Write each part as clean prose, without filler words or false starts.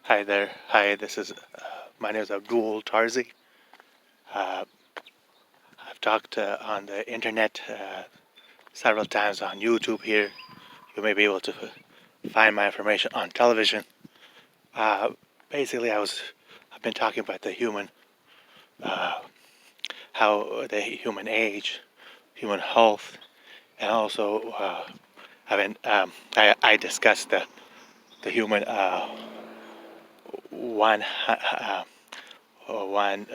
Hi there. Hi, this is my name is Abdull Tarzi. Uh, I've talked on the internet several times on YouTube here. You may be able to find my information on television. Uh, Basically, I've been talking about the human, uh, how the human age, human health, and also I discussed the human one one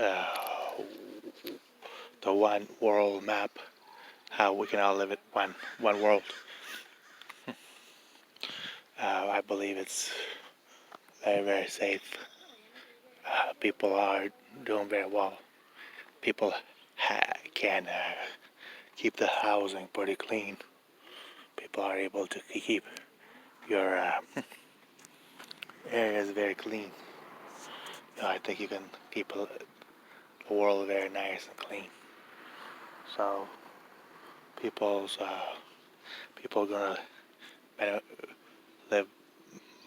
the one world map, how we can all live in one world. I believe it's very safe. People are doing very well. People can keep the housing pretty clean. People are able to keep your areas very clean. I think you can keep the world very nice and clean. So people's people are gonna live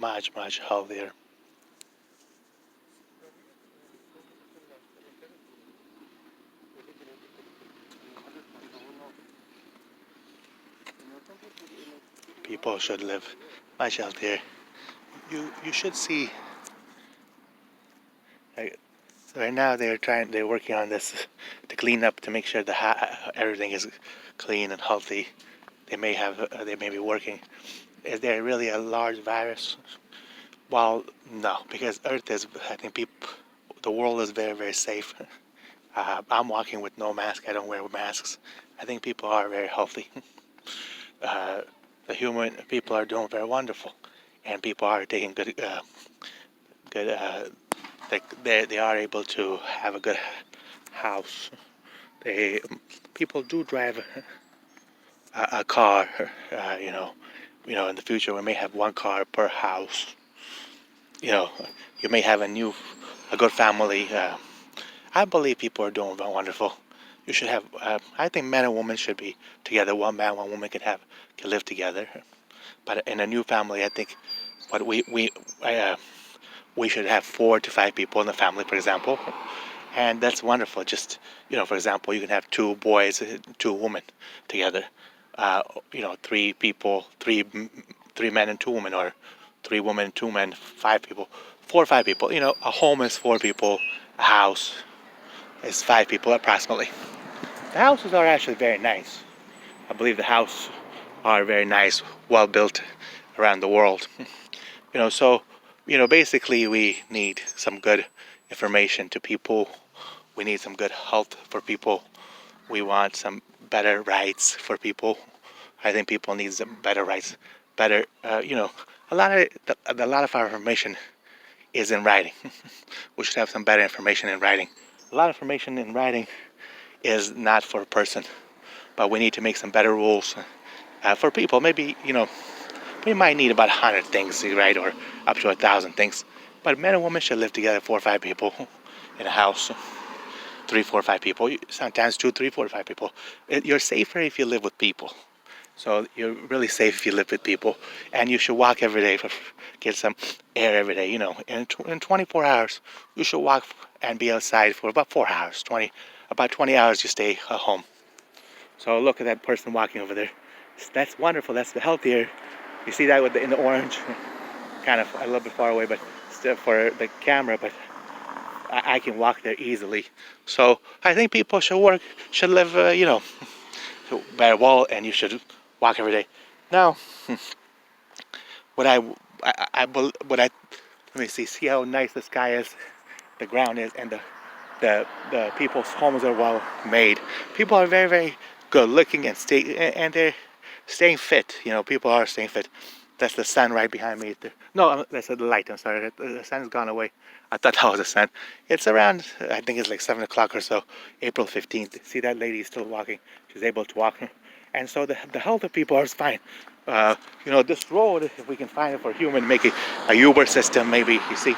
much healthier. People should live much healthier. You should see. Like, right now they're working on this to clean up to make sure everything is clean and healthy. They may be working. Is there really a large virus? Well, no, because Earth is. I think the world is very safe. I'm walking with no mask. I don't wear masks. I think people are very healthy. uh, the human people are doing very wonderful, and people are taking good. They are able to have a good house. They People do drive a car. Uh, you know, in the future we may have one car per house. You know, you may have a good family. I believe people are doing wonderful. You should have. I think men and women should be together. One man, one woman can live together. But in a new family, I think what we should have 4 to 5 people in the family, for example, and that's wonderful. Just for example, you can have 2 boys, 2 women together. Uh, 3 people, three men and 2 women, or 3 women, 2 men, 5 people, 4 or 5 people. A home is 4 people. A house is 5 people approximately. The houses are actually very nice. I believe the houses are very nice, well built around the world. So basically we need some good information to people. We need some good health for people. We want some better rights for people. I think people need some better rights. Better, a lot of our information is in writing. We should have some better information in writing. A lot of information in writing is not for a person, but we need to make some better rules for people. Maybe we might need about 100 things, right, or up to 1,000 things. But men and women should live together, 4 or 5 people in a house. 3, 4, 5 people. Sometimes 2, 3, 4, 5 people. You're safer if you live with people. So you're really safe if you live with people, and you should walk every day get some air every day. In 24 hours, you should walk and be outside for about 4 hours. About 20 hours you stay at home. So look at that person walking over there. That's wonderful. That's the healthier. You see that in the orange, kind of a little bit far away, but still for the camera. But I can walk there easily. So I think people should live, very well, and you should walk every day. Now, what let me see how nice the sky is, the ground is, and the people's homes are well made. People are very good looking and they're staying fit. People are staying fit. That's the sun right behind me. No, that's the light. I'm sorry. The sun's gone away. I thought that was the sun. It's around, I think it's like 7 o'clock or so, April 15th. See that lady is still walking. She's able to walk. And so the health of people is fine. This road, if we can find it for human, make it a Uber system, maybe. See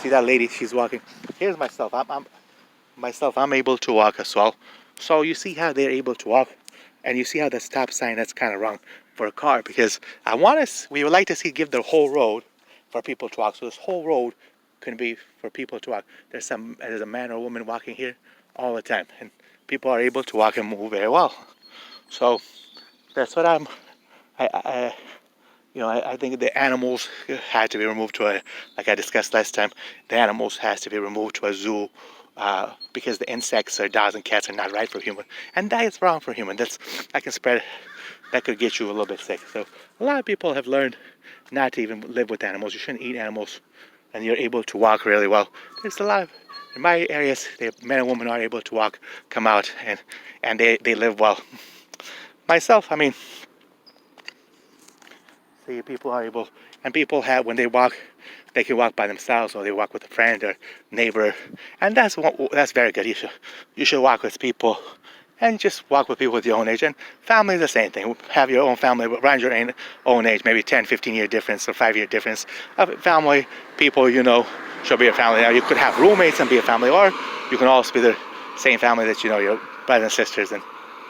that lady? She's walking. Here's myself. I'm able to walk as well. So you see how they're able to walk, and you see how the stop sign, that's kind of wrong for a car, because we would like to give the whole road for people to walk. So this whole road couldn't be for people to walk. There's a man or woman walking here all the time, and people are able to walk and move very well. So that's what I think the animals had to be removed to a, like I discussed last time, the animals has to be removed to a zoo because the insects or dogs and cats are not right for human, and that is wrong for human. That could get you a little bit sick. So a lot of people have learned not to even live with animals. You shouldn't eat animals, and you're able to walk really well. There's a lot of, in my areas, the men and women are able to walk, come out, and they live well. Myself, I mean, see, people are able, and people have, when they walk, they can walk by themselves, or they walk with a friend or neighbor, and that's very good. You should walk with people, and just walk with people with your own age. And family is the same thing. Have your own family around your own age, maybe 10, 15-year difference or 5-year difference. Family, people should be a family. Now, you could have roommates and be a family, or you can also be the same family that your brothers and sisters and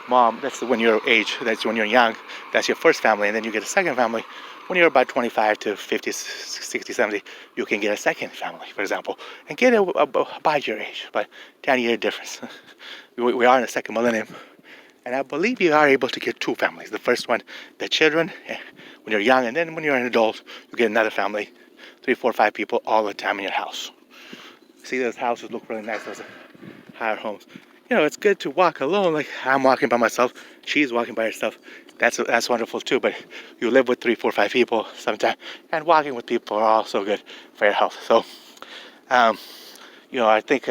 mom. That's when you're age. That's when you're young. That's your first family, and then you get a second family. When you're about 25 to 50, 60, 70, you can get a second family, for example, and get it about your age, but 10-year difference. We are in the second millennium, and I believe you are able to get two families. The first one, the children, when you're young, and then when you're an adult, you get another family, 3, 4, 5 people all the time in your house. See, those houses look really nice, those higher homes. It's good to walk alone, like I'm walking by myself, she's walking by herself. That's wonderful too, but you live with 3, 4, 5 people sometimes, and walking with people are also good for your health. So, I think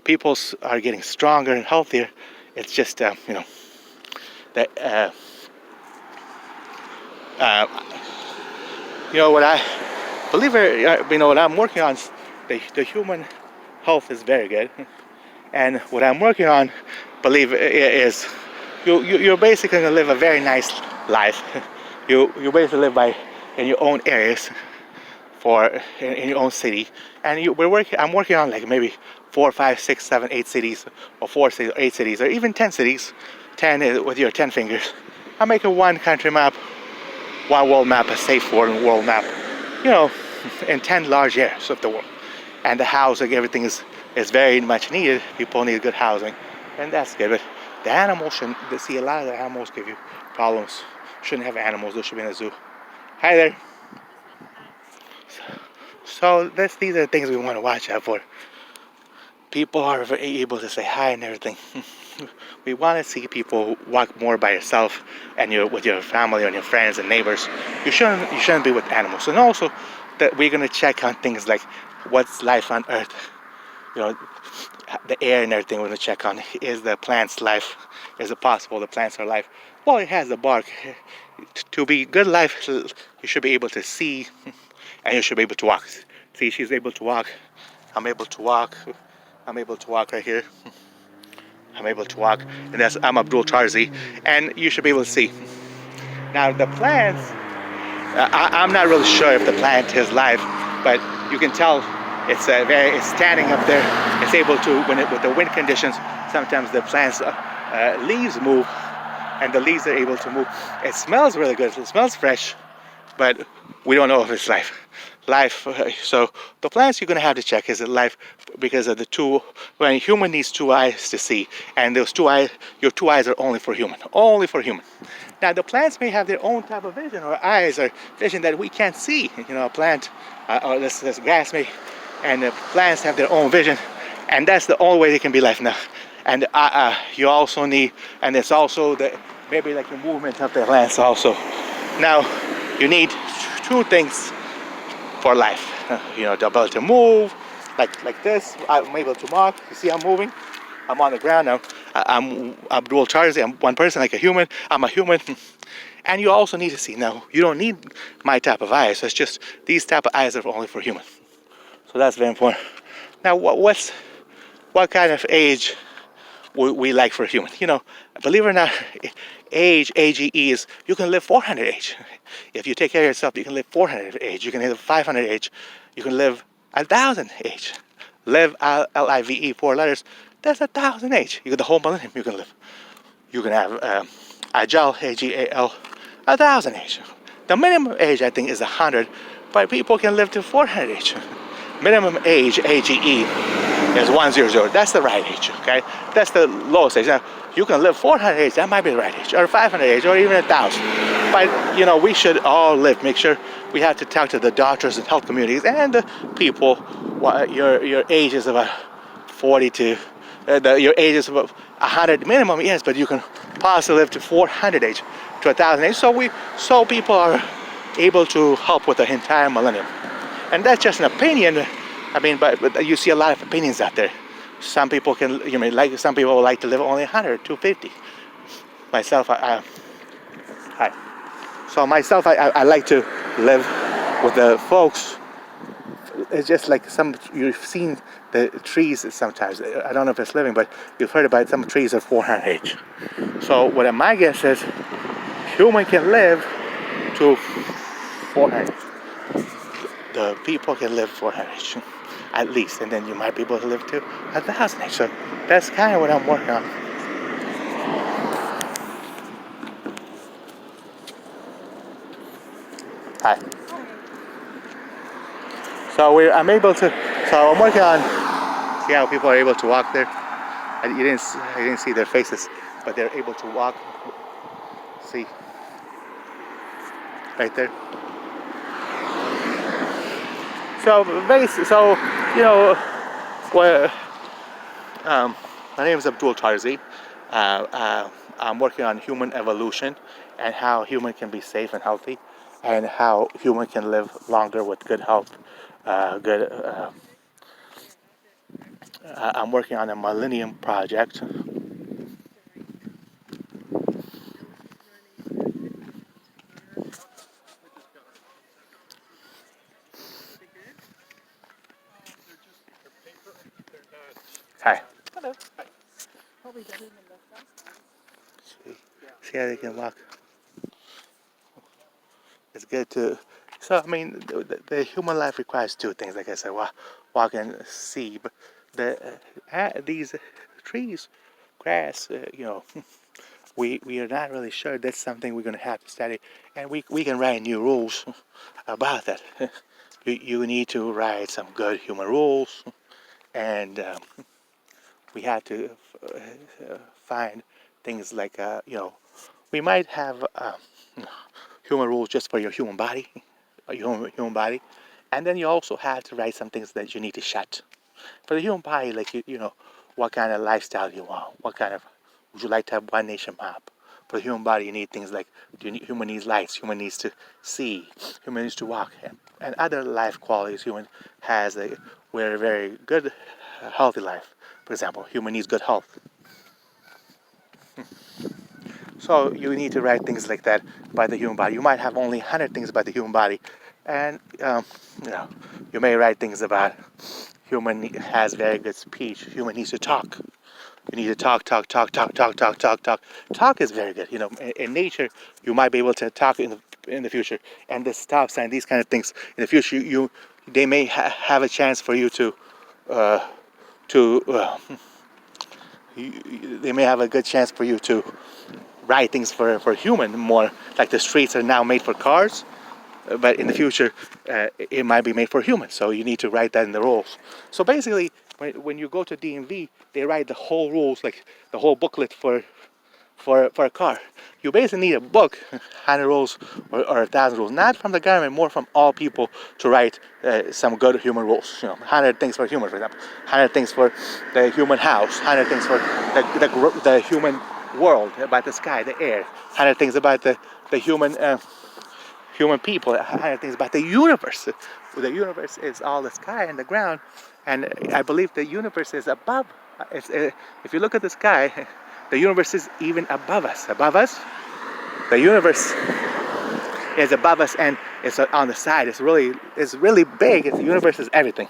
people are getting stronger and healthier. It's just, that, what I believe, what I'm working on, the human health is very good. And what I'm working on, believe, is you're basically going to live a very nice life. You basically live in your own areas, in your own city, and I'm working on like maybe 4, 5, 6, 7, 8 cities, or 4 cities, or 8 cities, or even 10 cities. 10 with your 10 fingers. I'm making one country map, one world map, a safe world map. In 10 large areas of the world, and the housing, everything is very much needed. People need good housing, and that's good. But the animals shouldn't. See, a lot of the animals give you problems. Shouldn't have animals. They should be in a zoo. Hi there. So these are the things we want to watch out for. People are able to say hi and everything. We want to see people walk more by yourself and with your family and your friends and neighbors. You shouldn't be with animals. And also that we're gonna check on things like what's life on Earth. The air and everything we're gonna check on. Is the plants life? Is it possible the plants are life? Well, it has the bark. To be good life, you should be able to see, and you should be able to walk. See, she's able to walk. I'm able to walk. I'm able to walk right here. I'm able to walk, and I'm Abdull Tarzi, and you should be able to see. Now the plants, I'm not really sure if the plant is live, but you can tell it's standing up there. It's able to, with the wind conditions, sometimes the plants leaves move, and the leaves are able to move. It smells really good. It smells fresh, but we don't know if it's life. So the plants you're going to have to check, is it life, because of when a human needs 2 eyes to see, and those 2 eyes, your 2 eyes are only for human. Now the plants may have their own type of vision, or eyes, or vision that we can't see. A plant, or this grass and the plants have their own vision, and that's the only way they can be life now. And you also need, and it's also maybe like the movement of the plants also. Now you need 2 things for life, the ability to move, like this. I'm able to walk. You see, I'm moving. I'm on the ground now. I'm Abdull Tarzi. I'm one person, like a human. I'm a human, and you also need to see. Now, you don't need my type of eyes. It's just these type of eyes are only for human. So that's very important. Now, what kind of age we like for human? Believe it or not, age is, you can live 400 age. If you take care of yourself, you can live 400 age. You can live 500 age. You can live 1,000 age. Live, Live, 4 letters. That's 1,000 age. You get the whole millennium. You can live. You can have Agile, Agal, 1,000 age. The minimum age, I think, is 100, but people can live to 400 age. minimum age, AGE, is 100. That's the right age, okay? That's the lowest age. Now, you can live 400 age, that might be the right age, or 500 age, or even 1,000. But, we should all live. Make sure we have to talk to the doctors and health communities and the people. Your age is about 40 to, your age is about 100 minimum, yes, but you can possibly live to 400 age, to 1,000 age. So people are able to help with the entire millennium. And that's just an opinion. I mean, but you see a lot of opinions out there. Some people some people would like to live only 100, 250. Myself, I like to live with the folks. It's just like you've seen the trees sometimes. I don't know if it's living, but you've heard about some trees at 400 age. So what my guess is, human can live to 400. The people can live 400 age, at least, and then you might be able to live to 1,000 age. So that's kind of what I'm working on. Hi. So I'm working on see how people are able to walk there. You didn't see their faces, but they're able to walk. See, right there. My name is Abdull Tarzi. I'm working on human evolution and how human can be safe and healthy, and how human can live longer with good health. I'm working on a Millennium Project. Hi. Hello. Hi. See how they can walk. It's good to. So I mean, the human life requires two things. Like I said, walk and see. But these trees, grass, we are not really sure. That's something we're going to have to study, and we can write new rules about that. You need to write some good human rules, and we have to find things like we might have human rules just for your human body, human body, and then you also have to write some things that you need to shut for the human body, like what kind of lifestyle you want, what kind of would you like to have one nation map. For the human body, you need things like human needs lights, human needs to see, human needs to walk, and other life qualities human has a very good, healthy life. For example, human needs good health. So you need to write things like that about the human body. You might have only 100 things about the human body, and you may write things about human has very good speech. Human needs to talk. You need to talk. Talk is very good. In nature, you might be able to talk in the future, and the stop sign, these kind of things in the future, they may have a chance for you to they may have a good chance for you to write things for human more. Like the streets are now made for cars, but in the future, it might be made for humans. So you need to write that in the rules. So basically, when you go to DMV, they write the whole rules, like the whole booklet for a car. You basically need a book, 100 rules or 1,000 rules, not from the government, more from all people to write some good human rules. 100 things for humans, for example, 100 things for the human house, 100 things for the human world, about the sky, the air, 100 things about the human people, 100 things about the universe. The universe is all the sky and the ground, and I believe the universe is above. If you look at the sky, the universe is even above us. Above us, the universe is above us, and it's on the side. It's really big. The universe is everything.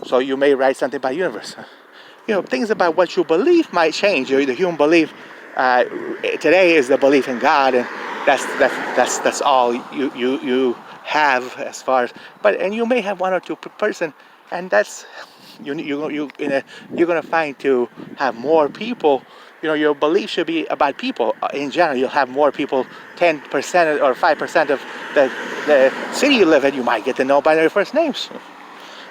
So you may write something about universe. Things about what you believe might change. The human belief today is the belief in God, and that's all you have as far as. And you may have one or two person, and that's you're gonna find to have more people. Your belief should be about people in general. You'll have more people, 10% or 5% of the city you live in. You might get to know by their first names.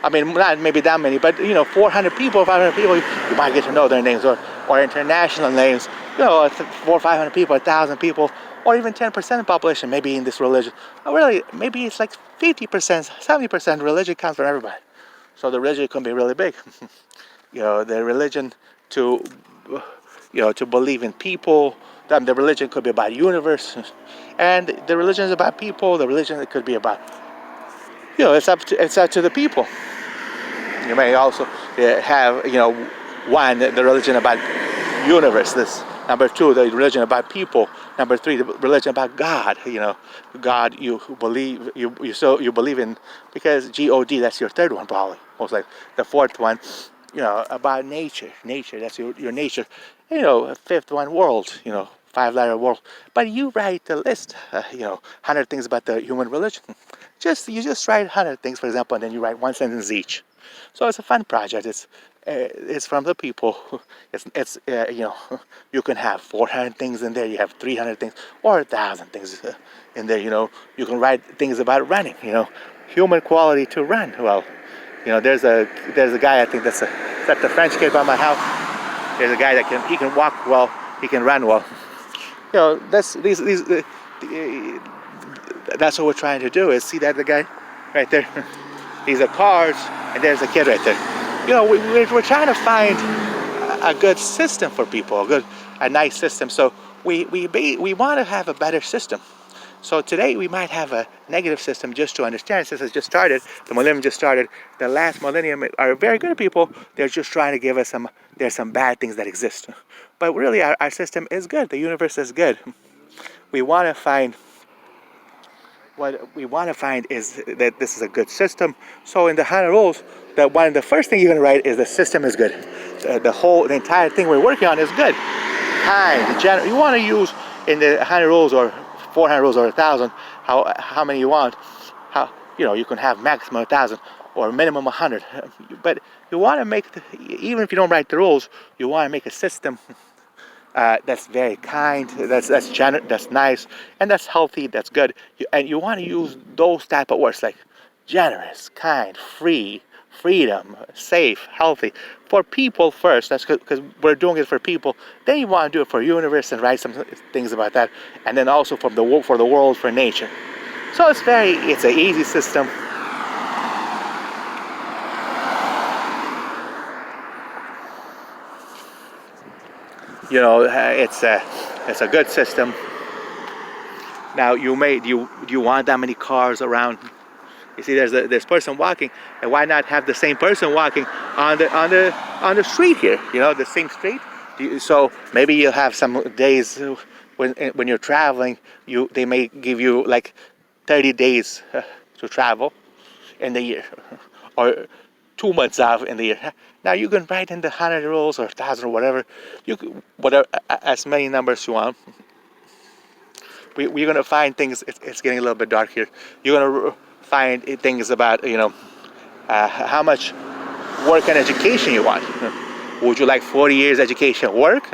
I mean, not maybe that many, but 400 people, 500 people, you might get to know their names, or international names. 400 or 500 people, 1,000 people, or even 10% of the population, maybe in this religion. Really, maybe it's like 50%, 70% religion comes from everybody. So the religion can be really big. The religion to, to believe in people. The religion could be about universe, and the religion is about people. The religion it could be about, it's up to the people. You may also have, one, the religion about universe. This number two, the religion about people. Number three, the religion about God. God you believe you believe in, because God, that's your third one probably. Most like the fourth one, about nature. Nature, that's your nature. Fifth one, world. 5-letter world. But you write the list. 100 things about the human religion. You just write 100 things, for example, and then you write one sentence each. So it's a fun project. It's from the people. It's you can have 400 things in there. You have 300 things or 1,000 things in there. You can write things about running. Human quality to run. Well, there's a guy, I think that's the French kid by my house. There's a guy that he can walk well. He can run well. That's that's what we're trying to do. Is see that the guy right there. These are cars, and there's a kid right there. We're trying to find a good system for people, a nice system. So we want to have a better system. So today we might have a negative system just to understand. Since it's just started, the millennium just started. The last millennium are very good people. They're just trying to give us there's some bad things that exist. But really our system is good. The universe is good. We want to find what we want to find is that this is a good system. So in the 100 rules, the first thing you're going to write is the system is good. The entire thing we're working on is good. Kind, you want to use in the 100 rules or 400 rules or 1,000, how many you want. You can have maximum 1,000 or minimum 100. But you want to make, even if you don't write the rules, you want to make a system that's very kind, that's generous, that's nice, and that's healthy, that's good. And you want to use those type of words like generous, kind, free, freedom, safe, healthy. For people first, that's because we're doing it for people. Then you want to do it for universe and write some things about that. And then also for the world, for nature. So it's an easy system. It's a good system. Now do you want that many cars around? You see, there's person walking, and why not have the same person walking on the street here? The same street. So maybe you'll have some days when you're traveling, they may give you like 30 days to travel in the year, or 2 months off in the year. Now you can write in the 100 rules or 1,000 or whatever, as many numbers you want. We're gonna find things. It's getting a little bit dark here. You're gonna find things about how much work and education you want. Would you like 40 years education work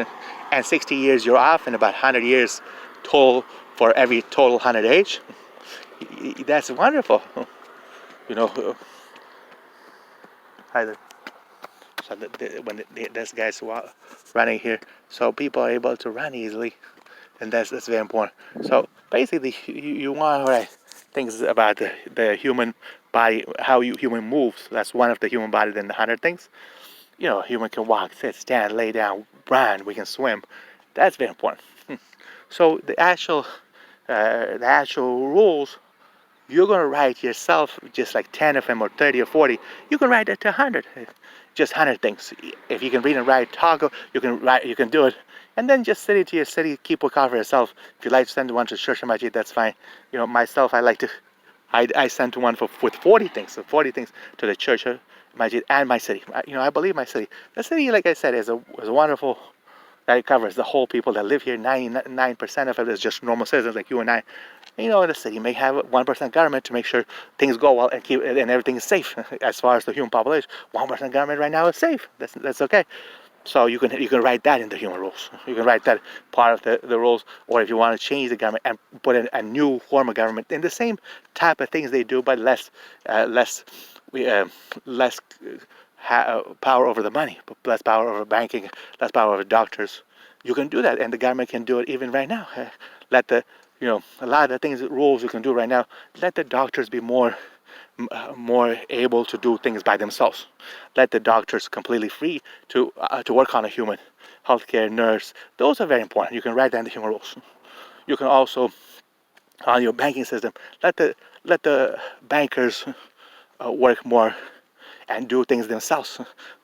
and 60 years you're off, and about 100 years total for every total 100 age? That's wonderful. Hi there. So when this guy's running here, so people are able to run easily, and that's very important. So basically, you want to write things about the human body, how human moves. That's one of the human body in the 100 things. Human can walk, sit, stand, lay down, run. We can swim. That's very important. So the actual rules, you're gonna write yourself just like 10 of them or 30 or 40. You can write that to 100, just 100 things. If you can read and write, toggle, you can do it. And then just send it to your city, keep a copy for yourself. If you like to send one to Church of Majid, that's fine. Myself, I sent one with 40 things, so 40 things to the Church of Majid and my city. I believe my city. The city, like I said, is a wonderful. That it covers the whole people that live here. 99% of it is just normal citizens like you and I. In the city may have 1% government to make sure things go well and everything is safe. As far as the human population, 1% government right now is safe. That's okay. So you can write that in the human rules. You can write that part of the rules, or if you want to change the government and put in a new form of government in the same type of things they do, but less we less power over the money, less power over banking, less power over doctors. You can do that, and the government can do it even right now. Let the a lot of the things, rules you can do right now. Let the doctors be more able to do things by themselves. Let the doctors completely free to work on a human. Healthcare, nurse, those are very important. You can write down the human rules. You can also, on your banking system, let the bankers work more and do things themselves,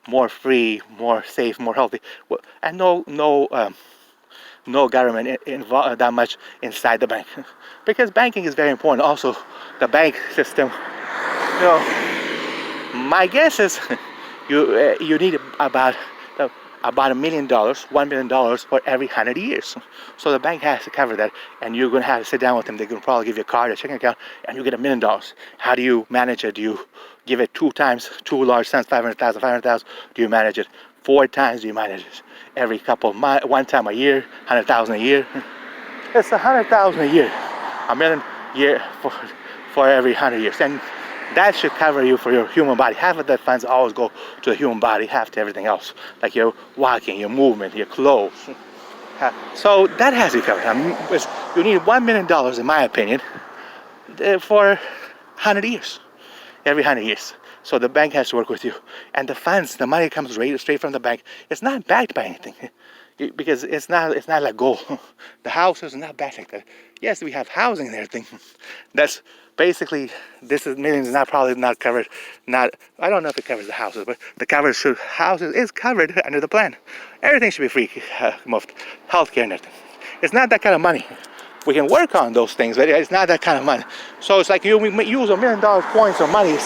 more free, more safe, more healthy, and no government involved that much inside the bank, because banking is very important. Also, the bank system. You know, my guess is you need about $1 million, $1 million for every 100 years. So the bank has to cover that, and you're going to have to sit down with them. They're going to probably give you a card, a checking account, and you get $1 million. How do you manage it? Do you give it 2 times, 2 large sums, 500,000, 500,000? Do you manage it 4 times? Do you manage it every couple of months, 1 time a year, 100,000 a year? It's 100,000 a year, $1 million a year for every 100 years, and that should cover you for your human body. Half of the funds always go to the human body, half to everything else, like your walking, your movement, your clothes. So that has to be covered. You need $1 million, in my opinion, for 100 years, every 100 years. So the bank has to work with you, and the funds, the money comes straight from the bank. It's not backed by anything, because it's not like gold. The house is not backed like that. Yes, we have housing and everything. That's basically, this is millions, probably not covered. I don't know if it covers the houses, but the houses is covered under the plan. Everything should be free, most healthcare and everything. It's not that kind of money. We can work on those things, but it's not that kind of money. So it's like you use $1 million points or money,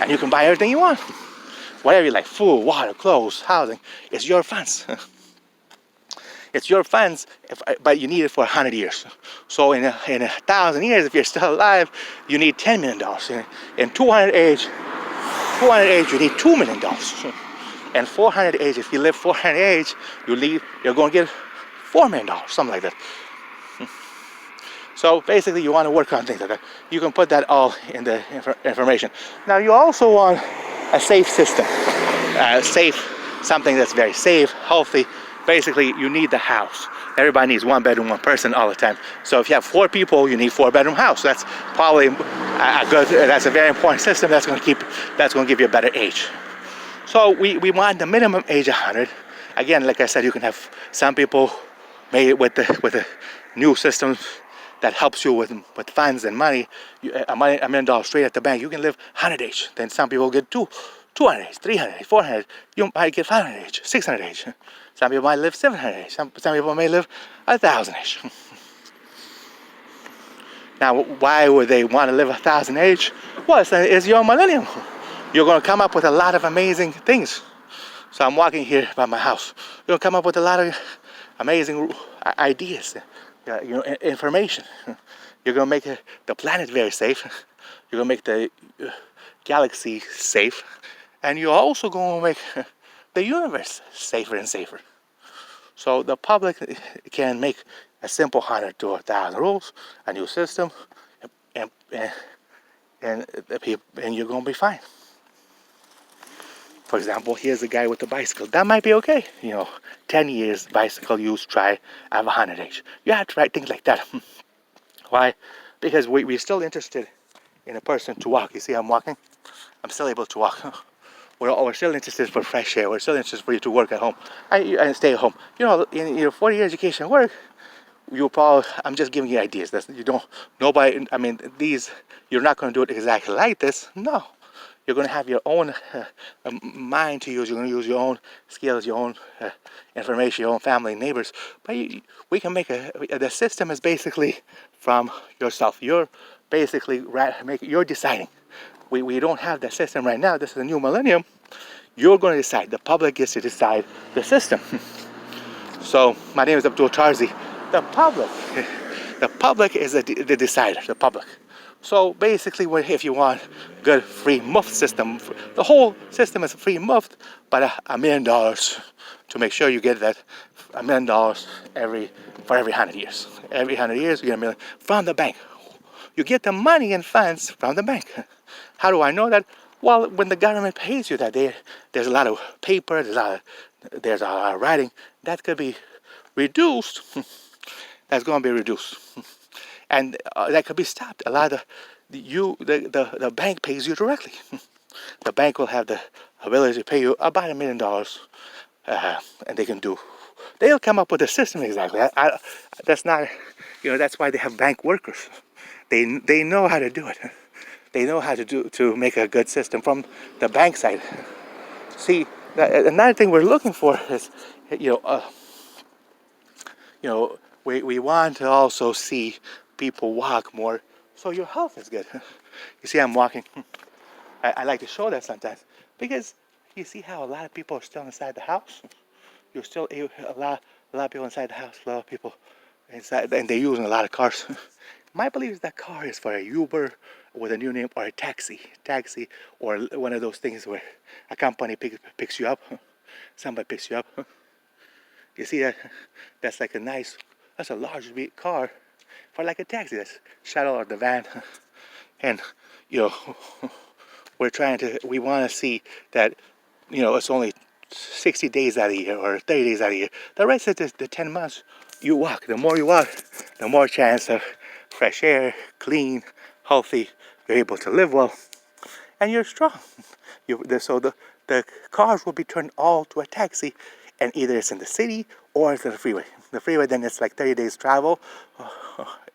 and you can buy everything you want. Whatever you like, food, water, clothes, housing. It's your funds. It's your funds, but you need it for 100 years. So in 1,000 years, if you're still alive, you need $10 million. In 200 age, you need $2 million. And 400 age, if you live 400 age, you're going to get $4 million, something like that. So basically, you want to work on things like that. You can put that all in the information. Now, you also want a safe system, something that's very safe, healthy. Basically, you need the house. Everybody needs 1 bedroom, 1 person all the time. So if you have 4 people, you need 4-bedroom house. That's probably that's a very important system. That's going to give you a better age. So we want the minimum age 100. Again, like I said, you can have some people made with the new systems that helps you with funds and money. $1 million straight at the bank. You can live 100 age. Then some people get 200 age, 300 age, 400 age. You might get 500 age, 600 age. Some people might live 700 age. Some people may live 1,000 age. Now, why would they want to live 1,000 age? Well, it's your millennium. You're going to come up with a lot of amazing things. So I'm walking here by my house. You're going to come up with a lot of amazing ideas, information. You're going to make the planet very safe. You're going to make the galaxy safe. And you're also going to make the universe safer and safer. So the public can make a simple 100 to 1,000 rules, a new system, and you're going to be fine. For example, here's a guy with a bicycle. That might be okay. 10 years bicycle use, try, I have 100 age. You have to write things like that. Why? Because we're still interested in a person to walk. You see I'm walking? I'm still able to walk. We're still interested for fresh air. We're still interested for you to work at home and stay at home. In your 40-year education work, I'm just giving you ideas. You're not going to do it exactly like this. No. You're going to have your own mind to use. You're going to use your own skills, your own information, your own family, neighbors. But we can make the system is basically from yourself. You're basically you're deciding. We don't have the system right now. This is a new millennium. You're going to decide. The public gets to decide the system. So my name is Abdull Tarzi. The public is the decider. The public. So basically, if you want good free muft system, the whole system is free muft, but $1 million to make sure you get that $1 million for every 100 years. Every 100 years, you get $1 million from the bank. You get the money and funds from the bank. How do I know that? Well, when the government pays you that, there's a lot of paper, there's a lot of writing that could be reduced. That's going to be reduced, and that could be stopped. A lot of the bank pays you directly. The bank will have the ability to pay you about $1 million, and they'll come up with a system exactly. That's not, that's why they have bank workers. They know how to do it. They know how to make a good system from the bank side. See, another thing we're looking for is, we want to also see people walk more, so your health is good. You see, I'm walking. I like to show that sometimes because you see how a lot of people are still inside the house. You're still a lot of people inside the house. A lot of people inside, and they're using a lot of cars. My belief is that car is for a Uber with a new name, or a taxi, or one of those things where a company picks you up. Somebody picks you up. You see that? That's like that's a large big car for like a taxi. That's shuttle or the van, and you know, we want to see that, it's only 60 days out of the year or 30 days out of the year. The rest of the 10 months, you walk. The more you walk, the more chance of fresh air, clean, healthy. You're able to live well, and you're strong. So the cars will be turned all to a taxi, and either it's in the city or it's in the freeway. The freeway, then it's like 30 days travel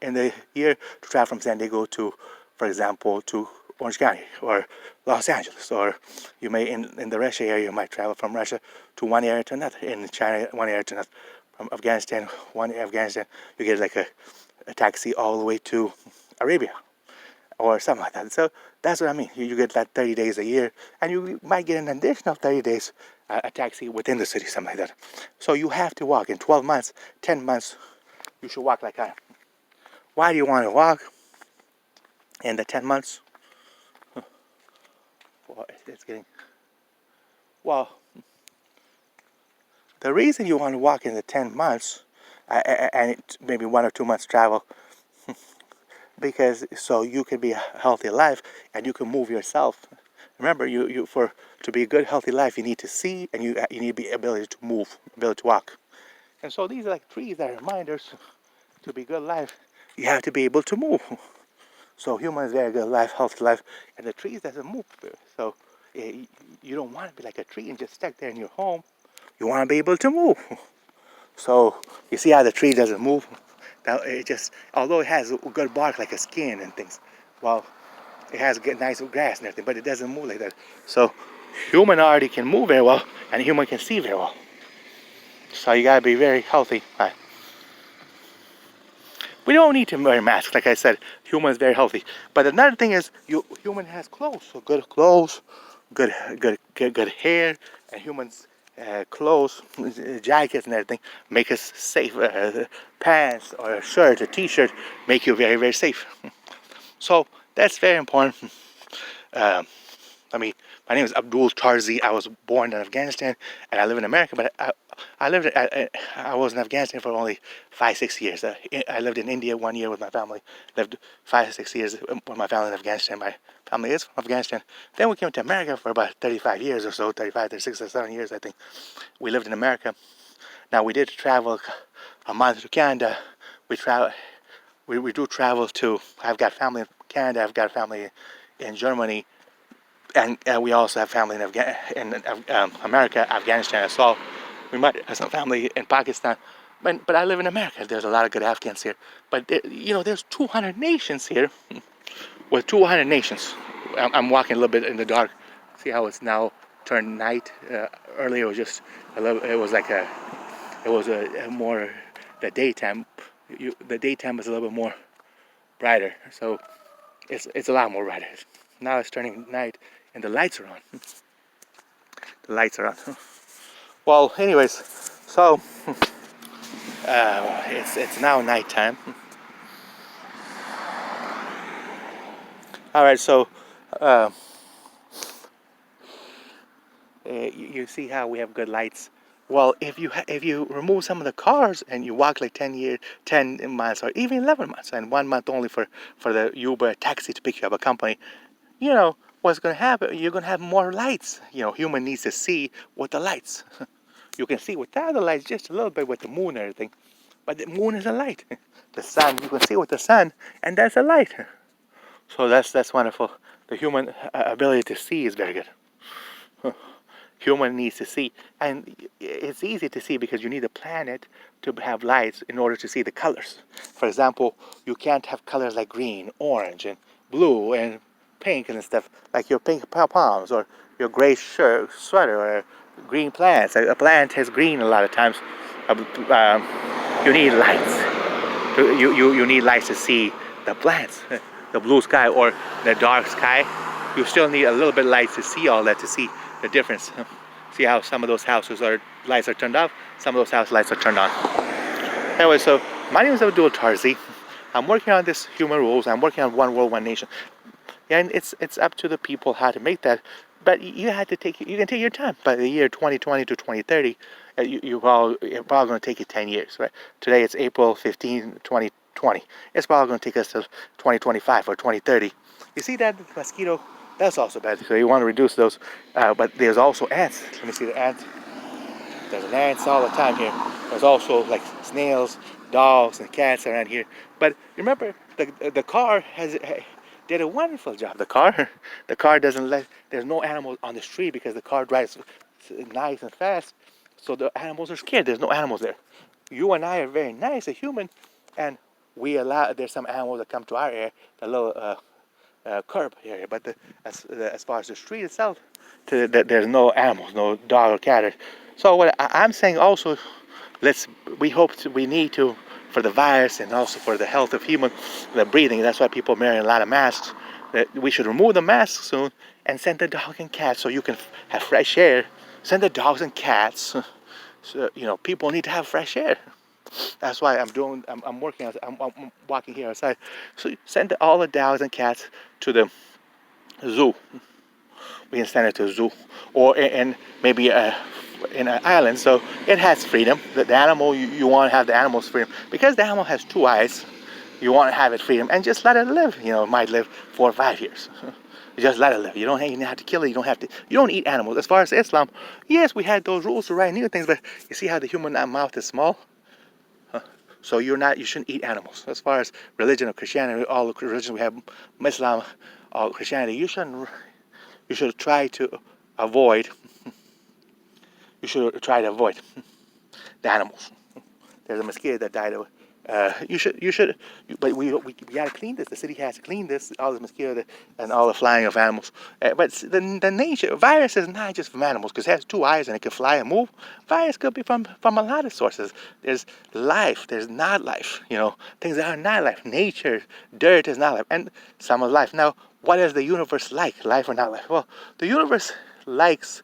in the year to travel from San Diego to, for example, to Orange County or Los Angeles, or you may in the Russia area, you might travel from Russia to one area to another, in China one area to another, from Afghanistan you get like a taxi all the way to Arabia or something like that. So that's what I mean. You get that 30 days a year, and you might get an additional 30 days a taxi within the city, something like that. So you have to walk in 12 months, 10 months. You should walk like I am. Why do you want to walk in the 10 months? It's getting, well, the reason you want to walk in the 10 months and maybe 1 or 2 months travel, because so you can be a healthy life and you can move yourself. Remember, to be a good healthy life, you need to see, and you need to be ability to move, ability to walk. And so these are like trees that are reminders to be good life. You have to be able to move. So human is very good life, healthy life, and the trees doesn't move. So you don't want to be like a tree and just stuck there in your home. You want to be able to move. So you see how the tree doesn't move? Now although it has a good bark like a skin and things, well, it has good nice grass and everything, but it doesn't move like that. So human already can move very well, and human can see very well. So you gotta be very healthy. We don't need to wear masks, like I said. Human is very healthy. But another thing is, human has clothes. So good clothes, good hair, and humans clothes, jackets and everything make us safe. Pants or a shirt, a t-shirt make you very, very safe. So that's very important. My name is Abdull Tarzi. I was born in Afghanistan, and I live in America. But I was in Afghanistan for only 5-6 years. I lived in India 1 year with my family. Lived 5-6 years with my family in Afghanistan. My family is from Afghanistan. Then we came to America for about 35 years or so, 35, 36, or 7 years, I think. We lived in America. Now we did travel a month to Canada. We do travel to. I've got family in Canada. I've got family in Germany. And we also have family in America, Afghanistan as well. We might have some family in Pakistan. But I live in America. There's a lot of good Afghans here. But, there's 200 nations here. With 200 nations. I'm walking a little bit in the dark. See how it's now turned night? Earlier it was just a little, it was a more, the daytime. The daytime is a little bit more brighter. So it's a lot more brighter. Now it's turning night, and the lights are on. The lights are on. Well, anyways, so it's now nighttime. All right, so you see how we have good lights. Well, if you remove some of the cars and you walk like 10 months, or even 11 months, and 1 month only for the Uber taxi to pick you up, a company, what's going to happen? You're going to have more lights. Human needs to see with the lights. You can see without the lights just a little bit with the moon and everything, but the moon is a light. The sun, you can see with the sun, and that's a light. So that's wonderful. The human ability to see is very good. Human needs to see, and it's easy to see because you need a planet to have lights in order to see the colors. For example, you can't have colors like green, orange, and blue, and pink and stuff, like your pink palms or your gray sweater or green plants. A plant has green a lot of times. You need lights. You need lights to see the plants, the blue sky or the dark sky. You still need a little bit of light to see all that, to see the difference. See how some of those houses lights are turned off, some of those house lights are turned on. Anyway, so my name is Abdull Tarzi. I'm working on this human rules. I'm working on one world, one nation. And it's up to the people how to make that. But you can take your time. By the year 2020 to 2030, you're probably going to take you 10 years, right? Today it's April 15, 2020. It's probably going to take us to 2025 or 2030. You see that mosquito? That's also bad. So you want to reduce those. But there's also ants. Let me see the ants. There's ants all the time here. There's also like snails, dogs, and cats around here. But remember, the car did a wonderful job. The car doesn't there's no animals on the street because the car drives nice and fast. So the animals are scared. There's no animals there. You and I are very nice, a human, and there's some animals that come to our area, the little curb area. But as far as the street itself, there's no animals, no dog or cat. So what I'm saying also, we need to, for the virus and also for the health of human, the breathing. That's why people are wearing a lot of masks. That we should remove the masks soon and send the dog and cats so you can have fresh air. Send the dogs and cats. So people need to have fresh air. That's why I'm working. I'm walking here outside. So send all the dogs and cats to the zoo. We can send it to a zoo, or in maybe in an island, so it has freedom. The animal, you want to have the animal's freedom because the animal has two eyes. You want to have it freedom and just let it live. It might live 4 or 5 years. Just let it live. You don't even have to kill it. You don't eat animals. As far as Islam, yes, we had those rules to write new things, but you see how the human mouth is small. So you shouldn't eat animals. As far as religion or Christianity, all the religions we have, Islam, all Christianity, you should try to avoid. You should try to avoid the animals. There's a mosquito that died. But we gotta clean this. The city has to clean this, all the mosquito and all the flying of animals. But the nature, virus is not just from animals because it has 2 eyes and it can fly and move. Virus could be from a lot of sources. There's life, there's not life. Things that are not life. Nature, dirt is not life, and some of life. Now, what is the universe like? Life or not life? Well, the universe likes